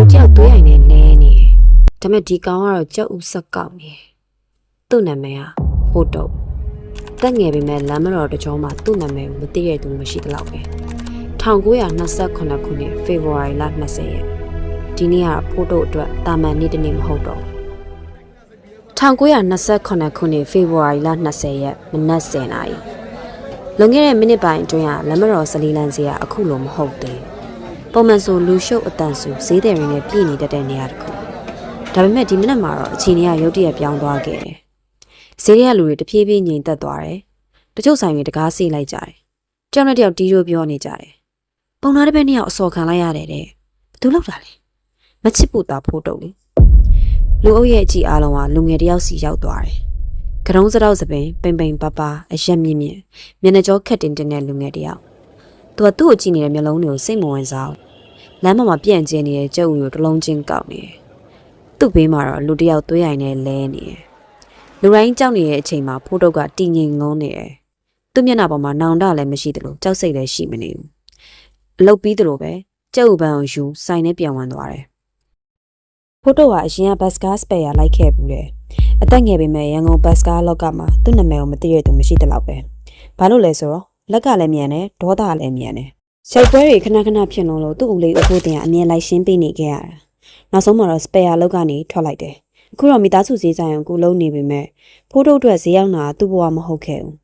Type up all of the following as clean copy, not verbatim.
တယောက်သွေးအိမ်နဲ့လဲနေဒါပေမဲ့ဒီကောင်ကတော့ကြောက်ဥဆက်ကောက်နေသူ့နာမည်ကဖိုတုတ်တက်ငယ်ပေမဲ့လမ်းမတော်တကြောမှာသူ့နာမည်ကိုမသိရသူမရှိသလောက်ပဲ1929ခုနှစ်ဖေဖော်ဝါရီလ20ရက်ဒီနေ့ကဖိုတုတ်အတွက်တာမန်နေ့တစ်နေ့မဟုတ်တော့1929ခုနှစ်ဖေဖော်ဝါရီလ20ရက်မနက်10:00နာရီလွန်ခဲ့တဲ့မိနစ်ပိုင်းအတွင်းကလမ်းမတော်စလီလန်စီကအခုလိုမဟုတ်သေးပုံမှန်ဆိုလူရှုပ်အတန်ဆူဈေးတယ်ရင်းနဲ့ပြည်နေတတ်တဲ့နေရာတစ်ခုဒါပေမဲ့ဒီမိနစ်မှာတော့အခြေအနေကရုတ်တရက်ပြောင်းသွားခဲ့တယ်ဈေးတွေကလူတွေတဖြည်းဖြည်းငြိမ်သက်သွားတယ်တချို့ဆိုင်တွေတကားဆေးလိုက်ကြတယ်ကြောင်နဲ့တယောက်တီးရိုးပြောနေကြတယ်ပုံနာတစ်ဘက်နှစ်ယောက်အစော်ခံလိုက်ရတယ်တဲ့ဘသူလောက်တာလဲမချစ်ဖို့တာဖိုးတုတ်လေလူအုပ်ရဲ့အကြည့်အားလုံးကလူငယ်တယောက်စီရောက်သွားတယ်ကတုံးစတော့စပင်ပိန်ပိန်ပါပါအရက်မြင့်မြင့်မျက်နှာကြောခက်တင်တင်တဲ့လူငယ်တယောက်သူကသူ့ကိုကြည့်နေတဲ့မျက်လုံးတွေကိုစိတ်မဝင်စားလမ်းမှာပြန့်ကျဲနေတဲ့ကြုပ်ကိုတလုံးချင်းကောက်နေတယ်သူ့ဘေးမှာတော့လူတယောက်သွေးရိုင်နဲ့လဲနေတယ်လူတိုင်းကြောက်နေတဲ့အချိန်မှာဖိုးတုတ်ကတည်ငြိမ်ငုံနေတယ်သူ့မျက်နှာပေါ်မှာနောင်တလည်းမရှိသလိုကြောက်စိတ်လည်းရှိမနေဘူးအလုပ်ပြီးသလိုပဲကြုပ်ပန်းကိုယူဆိုင်နဲ့ပြန်ဝင်သွားတယ်ဖိုးတုတ်ကအရင်ကဘတ်စကားစပယ်ယာလိုက်ခဲ့ဘူးလေအသက်ငယ်ပေမဲ့ရန်ကုန်ဘတ်စကားလောက်ကမှာသူ့နာမည်ကိုမသိရသူမရှိသလောက်ပဲဘာလို့လဲဆိုတော့လက်ကလည်းမြန်တယ်ဒေါသလည်းမြန်တယ်ရုပ်ပွဲတွေခဏခဏဖြစ်လို့သူ့ဦးလေးအဖိုးတင်ကအမြင်လိုက်ရှင်းပေးနေခဲ့ရတာနောက်ဆုံးမှာတော့စပယ်ယာလောက်ကနေထွက်လိုက်တယ်အခုတော့မိသားစုဈေးဆိုင်ကိုလုံးနေပေမဲ့ဖိုးတုတ်အတွက်ဈေးရောက်တာသူ့ဘဝမဟုတ်ခဲ့ဘူး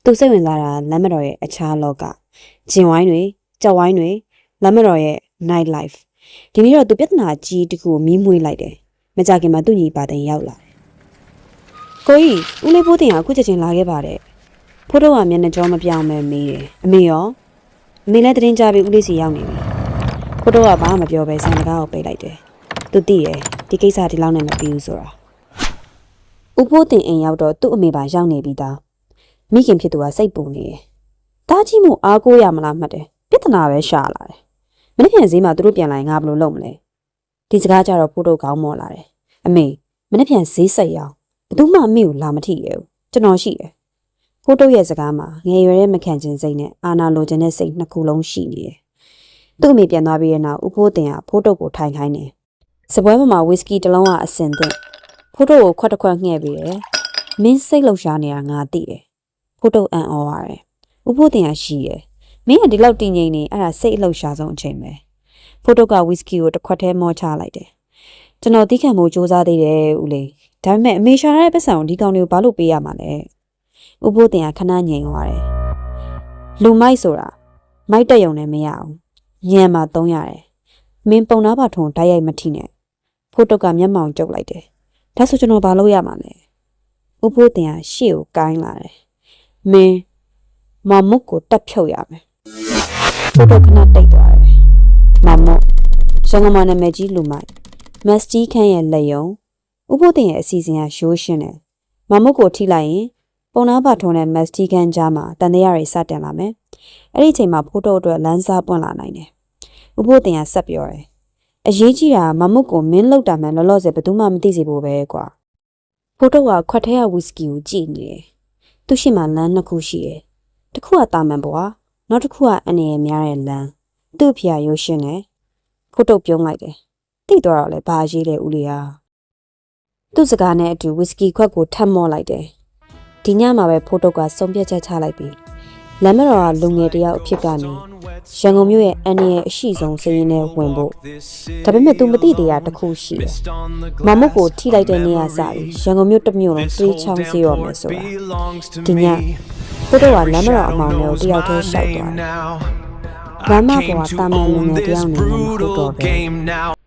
သူစိတ်ဝင်စားတာလမ်းမတော်ရဲ့အခြားလောကဂျင်ဝိုင်းတွေကြောက်ဝိုင်းတွေလမ်းမတော်ရဲ့ night life ဒီနေ့တော့သူပြဿနာကြီးတခုကိုမီးမွေးလိုက်တယ်မကြခင်မှာသူ့ညီပါတင်ရောက်လာတယ်ကိုကြီးဦးလေးဖိုးတင်ကအခုချက်ချင်းလာခဲ့ပါတယ်ဖိုးတုတ်ကမျက်နှာကြောမပြောင်းမဲမေးတယ်အမေရောအမေလည်းတင်းကြပြီးဦးလေးစီရောက်နေပြီဖိုးတုတ်ကဘာမှမပြောပဲဆိုင်တကားကိုပိတ်လိုက်တယ်သူသိတယ်ဒီကိစ္စဒီလောက်နဲ့မပြီးဘူးဆိုတာဦးဖိုးတင်အိမ်ရောက်တော့သူ့အမေပါရောက်နေပြီသားမိခင်ဖြစ်သူကစိတ်ပူနေတယ်တားကြီးမို့အားကိုးရမလားမှတ်တယ်ပြဿနာပဲရှာလာတယ်မနေ့ပြန်ဈေးမှာသူတို့ပြန်လာရင်ငါဘယ်လိုလုပ်မလဲဒီစကားကြတော့ဖိုးတုတ်ကောင်းမော်လာတယ်အမေမနေ့ပြန်ဈေးစိတ်အောင်ဘယ်သူမှအမေကိုလာမထိရဘူးကျွန်တော်ရှိတယ်ဖိုးတုတ်ရဲ့စကားမှာငယ်ရွယ်တဲ့မခံခြင်းစိတ်နဲ့အာနာလိုချင်တဲ့စိတ်နှစ်ခုလုံးရှိနေတယ်သူ့အမေပြန်သွားပြီးတဲ့နောက်ဦးဖိုးတင်ကဖိုးတုတ်ကိုထိုင်ခိုင်းတယ်စပွဲပေါ်မှာဝီစကီတစ်လုံးကအစင်သင့်ဖိုးတုတ်ကိုခွက်တစ်ခွက်ငှဲ့ပြီးတယ်မင်းစိတ်လှုပ်ရှားနေတာငါသိတယ်ဖိုးတုတ်အံ့ဩရတယ်ဦးဖိုးတင်ကရှိတယ်မင်းကဒီလောက်တည်ငြိမ်နေအဲ့ဒါစိတ်အလှုပ်ရှားဆုံးအချိန်ပဲဖိုးတုတ်ကဝီစကီကိုတစ်ခွက်ထဲမောချလိုက်တယ်ကျွန်တော်တီးခံဖို့စူးစမ်းသေးတယ်ဦးလေးဒါပေမဲ့အမေရှာရတဲ့ပတ်စံကိုဒီကောင်တွေကိုဘာလို့ပေးရမှာလဲဦးဖိုးတင်ကခဏငြိမ်သွားတယ်လူမိုက်ဆိုတာမိုက်တက်ယုံနဲ့မရအောင်ညံမှာသုံးရတယ်မင်းပုံနာပါထုံတိုက်ရိုက်မထိနဲ့ဖိုးတုတ်ကမျက်မှောင်ကျုပ်လိုက်တယ်ဒါဆိုကျွန်တော်ဘာလုပ်ရမှာလဲဦးဖိုးတင်ကရှေ့ကိုကိုင်းလာတယ်မင်းမမုတ်ကိုတက်ဖြုတ်ရမယ်ဖိုးတုတ်ခဏတိတ်သွားတယ်မမုတ်ရန်ကုန်မှာနာမည်ကြီးလူမိုက်မက်စတီခန့်ရဲ့လက်ယုံဦးဖိုးတင်ရဲ့အစီအစဉ်ကရိုးရှင်းတယ်မမုတ်ကိုထိလိုက်ရင်ပုံနာပါထုံနဲ့မက်စတီခန့်ကြားမှာတန်တရားတွေစတင်လာမယ်အဲ့ဒီအချိန်မှာဖိုးတုတ်အတွက်လမ်းစားပွင့်လာနိုင်တယ်ဦးဖိုးတင်ကဆက်ပြောတယ်အရေးကြီးတာမမုတ်ကိုမင်းလောက်တာမှလောလောဆယ်ဘယ်သူမှမသိစေဖို့ပဲကွာဖိုးတုတ်ကခွက်ထဲကဝီစကီကိုကြည့်နေတယ်သူ့ရှိမှလမ်းနှစ်ခုရှိတယ်တစ်ခုကတာမန်ဘွားနောက်တစ်ခုကအအနေရများတဲ့လမ်းသူ့ဖျားရိုးရှင်းတယ်ဖိုးတုတ်ပြုံးလိုက်တယ်တိတ်သွားတော့လေဘာရေးလဲဦးလေးဟာသူ့စကားနဲ့အတူဝီစကီခွက်ကိုထပ်မော့လိုက်တယ်ဒီညမှာပဲဖိုးတုတ်ကစုံပြတ်ချက်ချလိုက်ပြီးလမ်းမတော်ကလူငယ်တယောက်အဖြစ်ကနေရန်ကုန်မြို့ရဲ့အန်ဒီရဲ့အရှိဆုံးစည်ရင်းနဲ့ဝင်ဖို့ဒါပေမဲ့ तू မသိသေးတာတစ်ခုရှိတယ်မမုတ်ကိုထိလိုက်တဲ့နေရာစပြီးရန်ကုန်မြို့တစ်မြို့လုံးတွေးချောင်းစီရောမယ်ဆိုတာဒီညဖိုးတုတ်ကလမ်းမတော်အမောင်လေးကိုတယောက်တည်းရှောက်သွားတယ်လမ်းမပေါ်ကတာမန်လူငယ်တယောက်နေမှာမဟုတ်တော့ဘူး